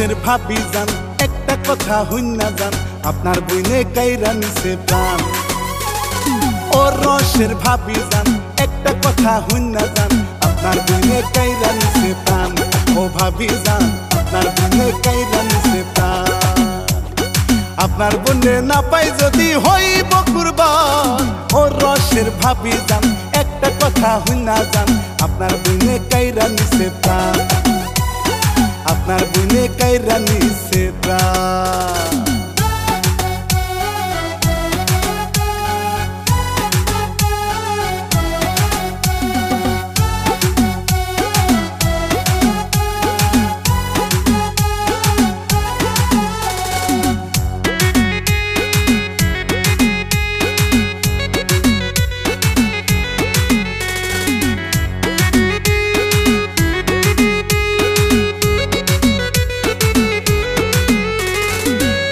রসের ভাবি যান একটা কথা হইনা যান আপনার বইনে কাইরা নিছে প্রাণ। ও রসের ভাবি যান একটা কথা হইনা যান আপনার বইনে কাইরা নিছে প্রাণ। ও ভাবি যান আপনার বইনে কাইরা নিছে প্রাণ। আপনার বনে না পাই যদি হইব কুরবান। ও রসের ভাবি যান একটা কথা হইনা যান আপনার বইনে কাইরা নিছে প্রাণ। আপনার বইনে কাইরা নিছে প্রাণ।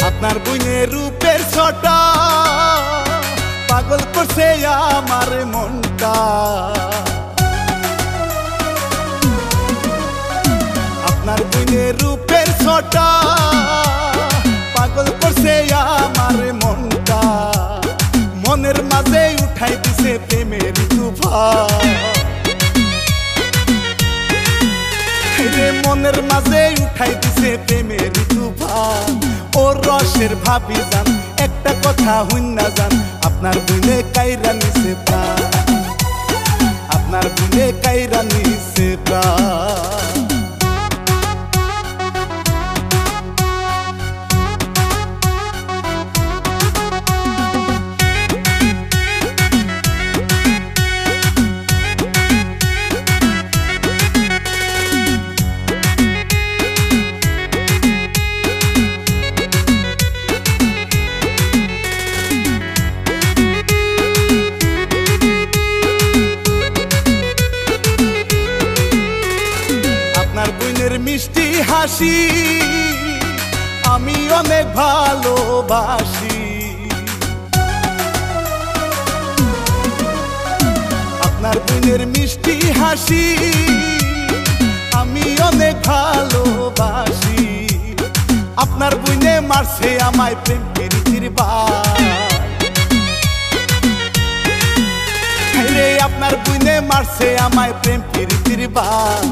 আপনার বইনে রূপের ছটা পাগল করছে আমার মনটা। আপনার বইনে রূপের ছটা পাগল করছে আমার মনটা। মনের মাঝে উঠাই দিছে প্রেমের তুফান। মনের মাঝে উঠাই দিছে প্রেমের তুফান। ও রসের ভাবি যান একটা কথা হইনা যান আপনার বইনে কাইরা নিছে প্রাণ। আপনার বইনে কাইরা নিছে প্রাণ। মিষ্টি হাসি আমি অনেক ভালোবাসি। আপনার বোনের মিষ্টি হাসি আমি অনেক ভালোবাসি। আপনার বোনে মারছে আমায় প্রেম প্রীতির বান। আপনার বোনে মারছে আমায় প্রেম প্রীতির বান।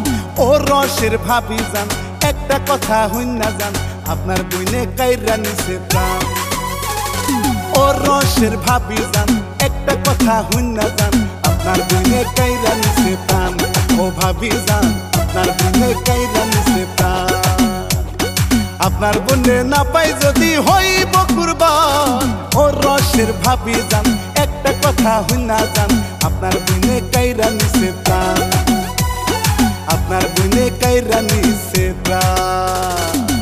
ও রসের ভাবি যান একটা কথা হইনা যান আপনার বইনে কাইরা নিছে প্রাণ। ও রসের ভাবি যান একটা কথা হইনা যান আপনার বইনে কাইরা নিছে প্রাণ। ও ভাবি যান আপনার বইনে কাইরা নিছে প্রাণ। আপনার বনে না পাই যদি হইব কুরবান। ও রসের ভাবি যান একটা কথা হইনা যান আপনার বইনে কাইরা নিছে প্রাণ। আপনার বইনে কাইরা নিছে প্রাণ।